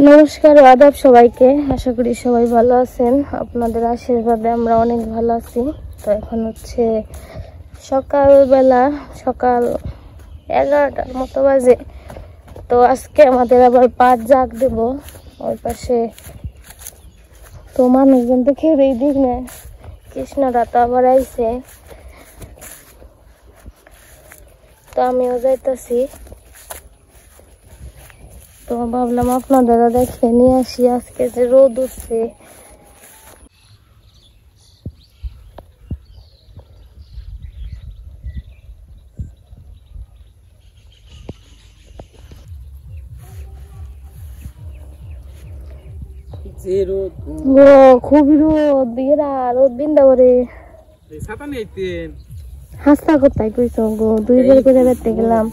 নমস্কার আদাব সবাইকে, আশা করি সবাই ভালো আছেন। আপনাদের আশীর্বাদে আমরা অনেক ভালো আছি। তো এখন হচ্ছে সকালবেলা, সকাল 11টার মতো বাজে। তো আজকে আমাদের আবার 5 জাগ দেব ওই পাশে। তো মানুষজন তো খেয়েই দিক না, কৃষ্ণরা তো আবার আইছে। তো আমিও যাইতেছি। তো ভাবলাম আপনাদেরও দেখে নিয়ে আসি আজকে যে রোদ উঠছে। খুবই রোদ, বিরা রোদ বিন্দা করে হাসতা কোথায় কইছ গো, 2 বার করে বেরতে গেলাম।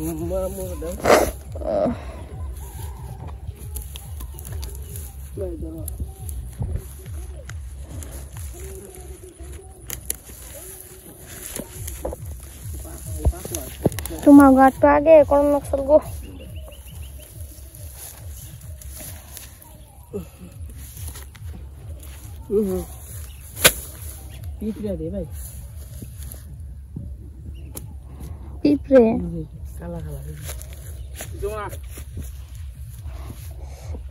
তোমার ঘাট তো আগে কোন নকশাল গো। পিঁপড়ে দে ভাই, পিঁপড়ে কালা কালা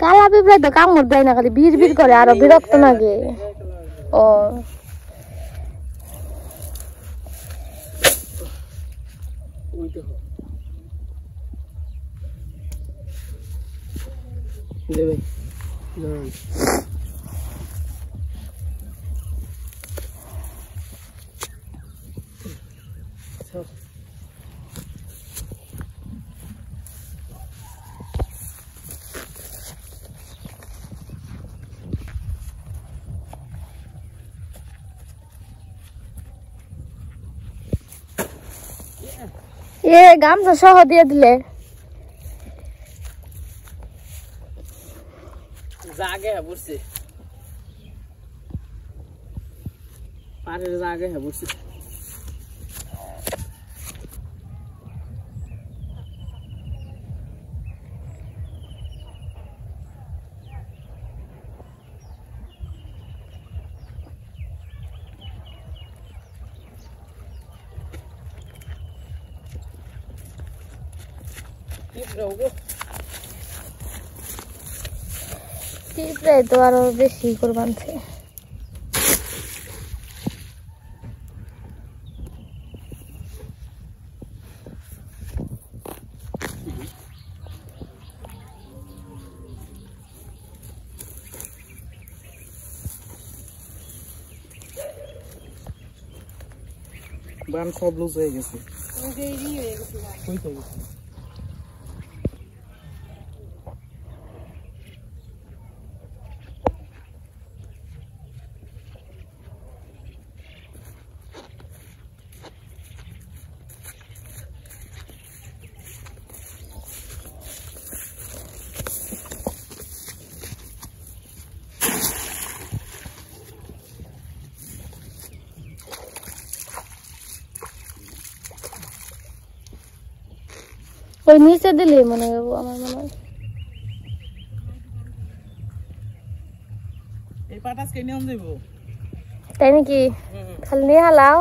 কালা পিঁপড়ে তো কামড় দেয় না, খালি বিড় বিড় করে, আরো বিরক্ত লাগে। ও এ গামছা সহ দিয়ে দিলে জাগে বসছে, পারের জাগে বসছে। পিঁপড়ে তো আরো বেশি করে বানছে। বান সব লুজ হয়ে গেছে। ওই নিচে দিলে মনে হয়, আমার মনে হয় এই পাটাস কে নিয়ম দেব, তাই নাকি? খালি নিয়ে হালাও।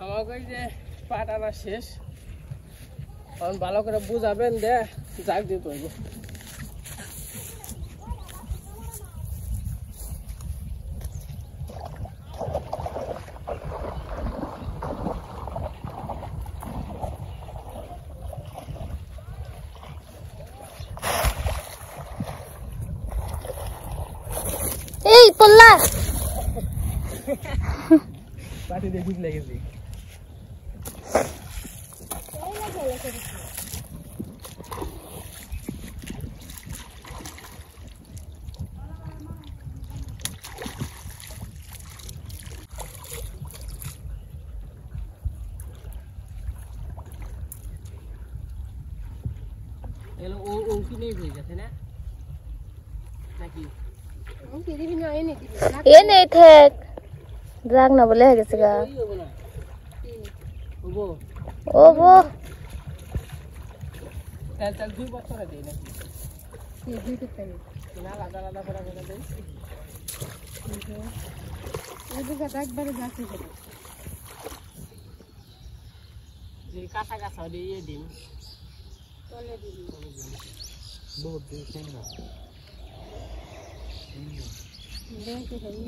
আমাকে যে পাটানা শেষ, ভালো করে বুঝাবেন দে জাগ দিতে হইব। এই পল্লা পাটি দিয়ে ঢুক লেগেছি। এলো ও ও কি নেই হয়ে যাচ্ছে না নাকি ও কি দিবি না এনে দিবি এনে থাক রাগ না বলে গেছে গা ওগো ওগো তেল তেল 2 বছর দেই নাকি কি দিতে পারি না আলাদা আলাদা করে দেই এই দিকে একবারে যাচ্ছে যে কাঁচা কাঁচা দিয়ে দিন তলে দিবি বহুত দিন না দেখতে পারি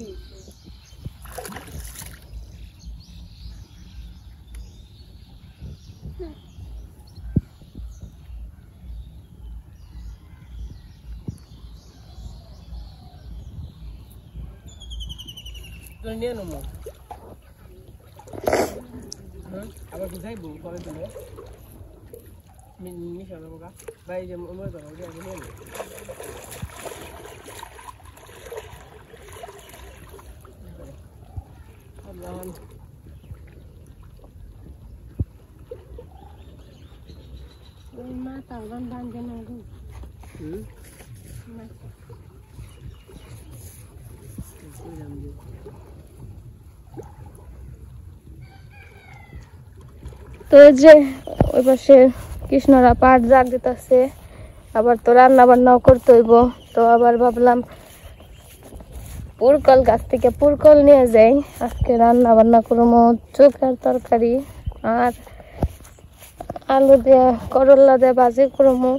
তো নিয়ে নেবো আবার বুঝাইবো পরে দিলে মিশা নেবো গা ভাই যে মনে করো যে আগে নিয়ে নেবো ওই মা তাওগান বাঁধে না গো তো যে ওই পাশে কৃষ্ণরা পাট জাগ দিতেছে আবার তো রান্না বান্নাও করতে হইব তো আবার ভাবলাম পুরকল গাছ থেকে পুরকল নিয়ে যাই আজকে রান্না বান্না করবো চোখের তরকারি আর আলু দিয়ে করলা দিয়ে ভাজি করবো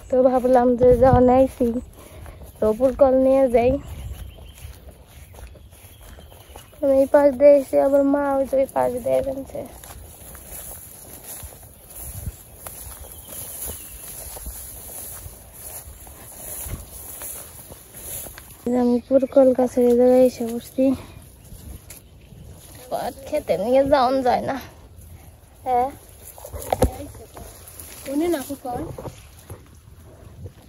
তো ভাবলাম যে যাওয়া নাইছি তো পুরকল নিয়ে যাই আমি এই পাশ দিয়ে এসে আবার মা ওই যে পাশ দিয়ে বেঁচে আমি পুরকল গাছের জায়গায় এসে বসছি পাট খেতে নিয়ে যাওয়া যায় না হ্যাঁ উনি না পুরকল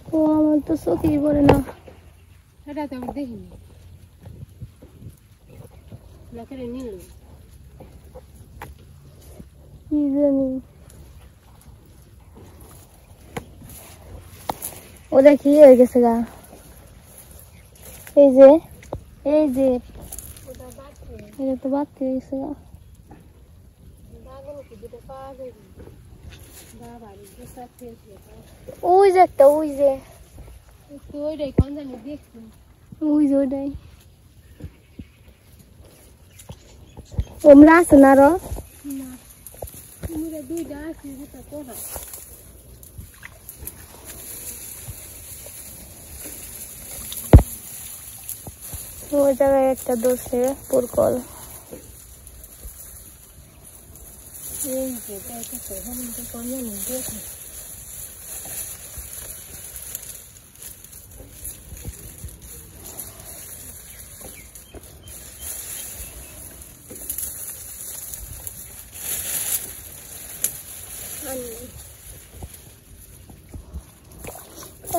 ও আমার তো চোখেই পড়ে না সেটা তো আমি দেখিনি লোকেরা নিল কি জানি ওটা কি হয়ে গেছে গা এই যে এটা তো বাড়তে গেছে গা ওই যে একটা ওই যে ওইটাই কোন জানি দেখছি ওই যে ওইটাই ওমরা আছে না আরো না মুরে দুইটা আছে যেটা তোরা ওই জায়গায় একটা দোষে পুরকল এই যে এটা তো আমি তো কোন জানি দেখছি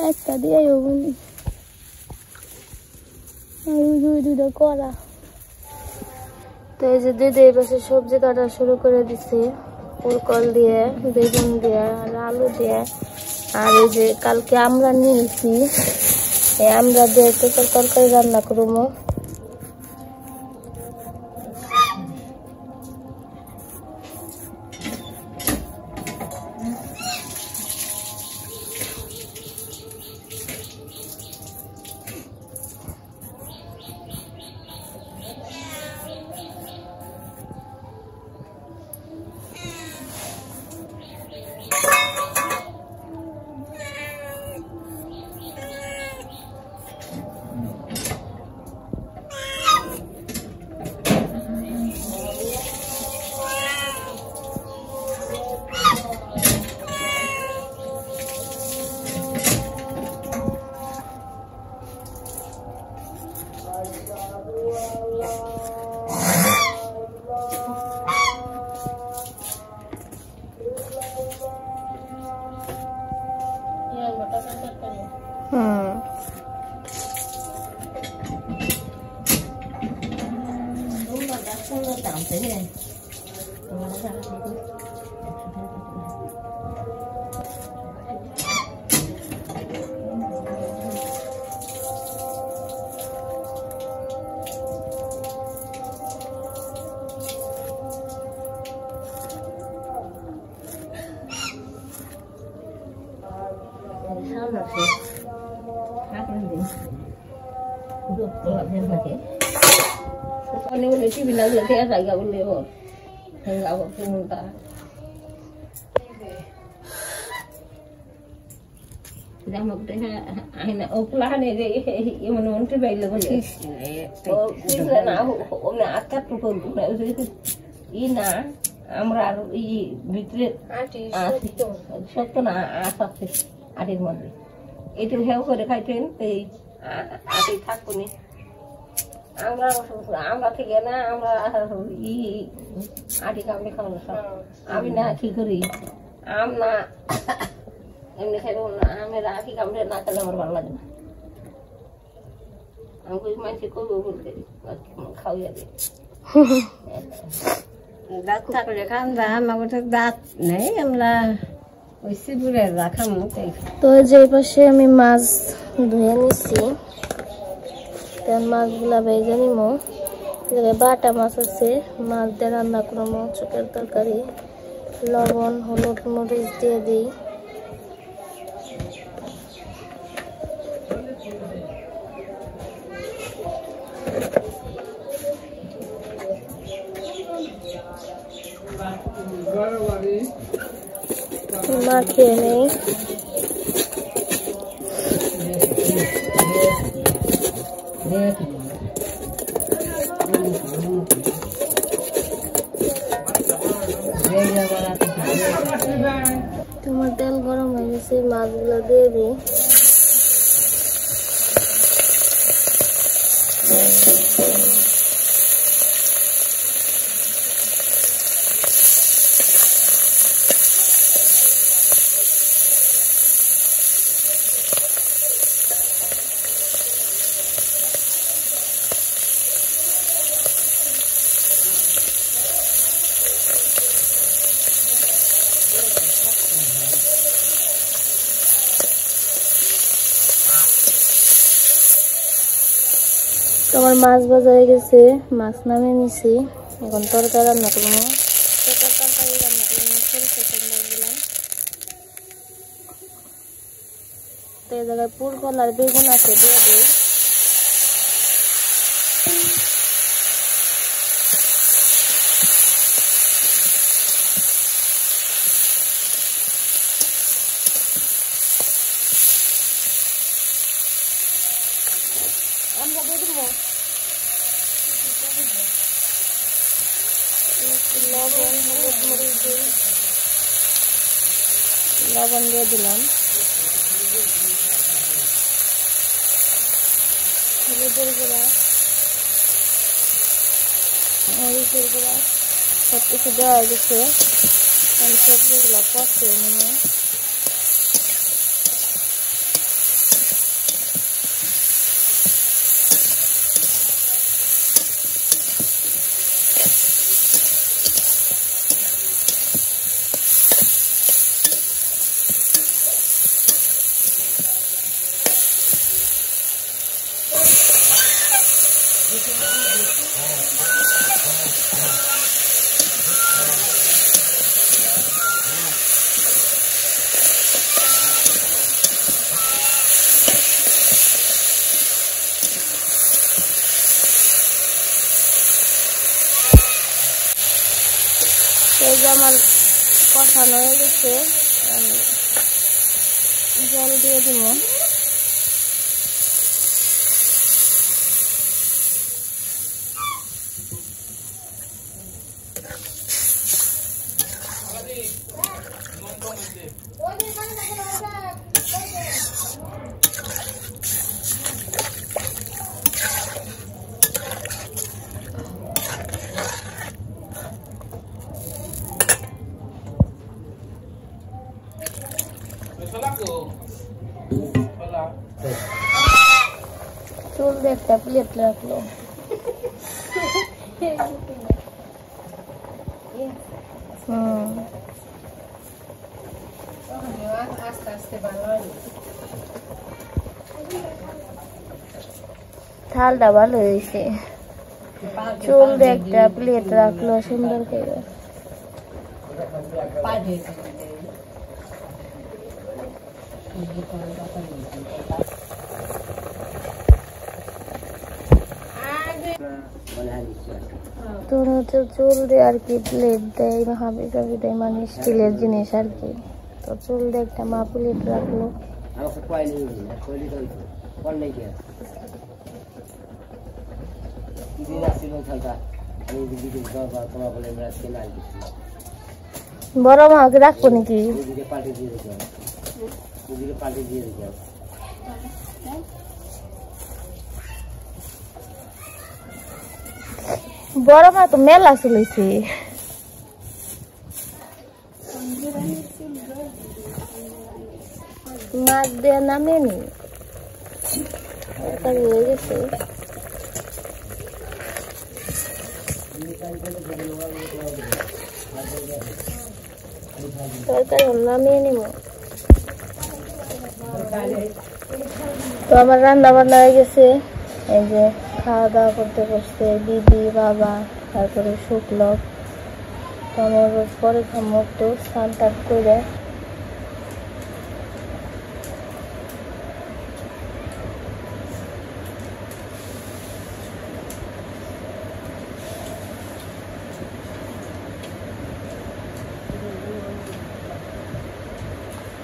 একটা দিয়ে হবনি দুইটা করা তো এই যে দিদি এই পাশে সবজি কাটা শুরু করে দিছে পুরকল দিয়ে বেগুন দিয়ে আর আলু দিয়ে আর এই যে কালকে আমরা নিয়েছি এই আমরা দিয়ে একটু তরকারি রান্না করবো sao là sẽ hát lên đi được làm thêm mà thế con nếu lấy cái nào được thế là gạo liệu thành gạo của người ta đang một cái ai là ốp lá này đấy nhưng mà nó cái bề là con gì cái là nào hôm nào cắt con cũng đều dưới ý nà আমরা এই ভিতরে সত্য না আসছে আটের মধ্যে একটু হেউ করে খাইতেন এই আটে থাকতো নি আমরা থেকে না আমরা ই আটি কামড়ে খাওয়ানো সব আমি না কি করি আম না এমনি খাইব না আমি আটি কামড়ে না খেলে আমার ভালো লাগে না আমি কই মানুষ করবো বলতে খাওয়াইয়া দিই দাঁত থাকলে খান দা আমার তো দাঁত নেই আমরা ওই শিবুরের রাখাম তো যে পাশে আমি মাছ ধুয়ে নিচ্ছি মাছগুলা ভেজে নিমো বাটা মাছ আছে মাছ দিয়ে রান্না করবো চোখের তরকারি লবণ হলুদ মরিচ দিয়ে দিই মাখিয়ে নেই তোমার তেল গরম হয়ে গেছে মাছগুলো দিয়ে দিই তোমার মাছ ভাজা হয়ে গেছে মাছ নামিয়ে নিছি এখন তরকারি রান্না করবো তরকারি রান্না করবো সরিষা সম্বার দিলাম তো এই জায়গায় পুরকল আর বেগুন আছে দিয়ে দিই আমরা দিয়ে দেবো লবণ হলুদ মরিচ দিই লবণ দিয়ে দিলাম হলুদের গুঁড়া মরিচের গুঁড়া সব কিছু দেওয়া হয়ে গেছে আমি সবজিগুলো কষিয়ে নেব এই যে আমার কষানো হয়ে গেছে জল দিয়ে দিব চুল দিয়ে একটা প্লেট রাখলো আস্তে আস্তে ভালো থালটা ভালো হয়েছে চুল দিয়ে একটা প্লেট রাখলো সুন্দর করে তো হচ্ছে চুল দিয়ে আর কি প্লেট দেয় হাবি টাবি দেয়, মানে স্টিলের জিনিস আর কি। তো চুল দিয়ে একটা মা প্লেট রাখলো। বড় মাকে রাখবো নাকি? বড় মা তো মেলা চলেছে। মাছ দেওয়া নামেনি হয়ে গেছে। তরকারি নামিয়ে নিব। তো আমার রান্না বান্না হয়ে গেছে। এই যে খাওয়া দাওয়া করতে বসছে দিদি, বাবা, তারপরে শুক্লক। তো আমার পরে খামো একটু স্নান টান করে।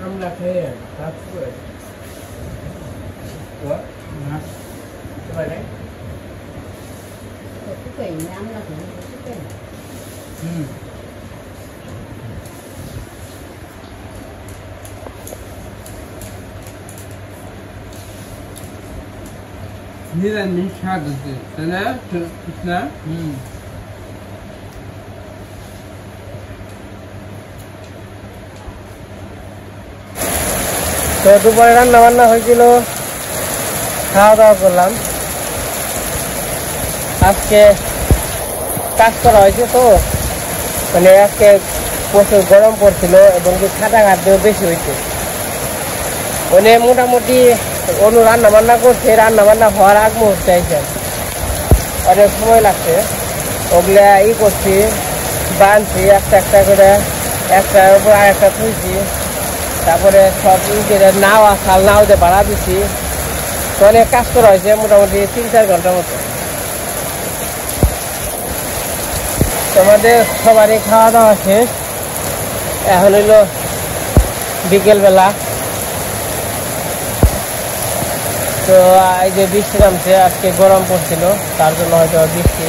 আমরা খেয়ে কাজ করে নিরামিষ স্বাদ আছে, তাই না? তো দুপুরে রান্না বান্না হয়েছিল, খাওয়া দাওয়া করলাম। আজকে কাজ করা হয়েছে, তো মানে আজকে প্রচুর গরম পড়ছিল এবং খাটা খাদ্যও বেশি হয়েছে। মানে মোটামুটি অনু রান্না বান্না করছে, রান্না বান্না হওয়ার আগ মুহূর্তে আইছে, অনেক সময় লাগছে। ওগুলা করছি, বানছি একটা একটা করে, একটার উপর আর একটা থুইছি। তারপরে সব নাও আসাল নাও দিয়ে ভাড়া দিচ্ছি। তো অনেক কাজ করা হয়েছে, মোটামুটি 3-4 ঘন্টার মতো। তোমাদের সবারই খাওয়া দাওয়া শেষ, এখন হইল বিকেলবেলা। তো এই যে বৃষ্টি নামছে, আজকে গরম পড়ছিল, তার জন্য হয়তো বৃষ্টি।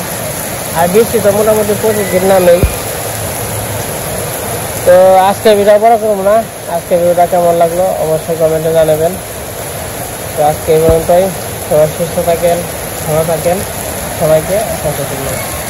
আর বৃষ্টি তো মোটামুটি প্রতিদিন নামেই। তো আজকে ভিডিও বড় করবো না, আজকে ভিডিওটা কেমন লাগলো অবশ্যই কমেন্টে জানাবেন। তো আজকে এই পর্যন্তই। সবাই সুস্থ থাকেন, ভালো থাকেন, সবাইকে অসংখ্য ধন্যবাদ।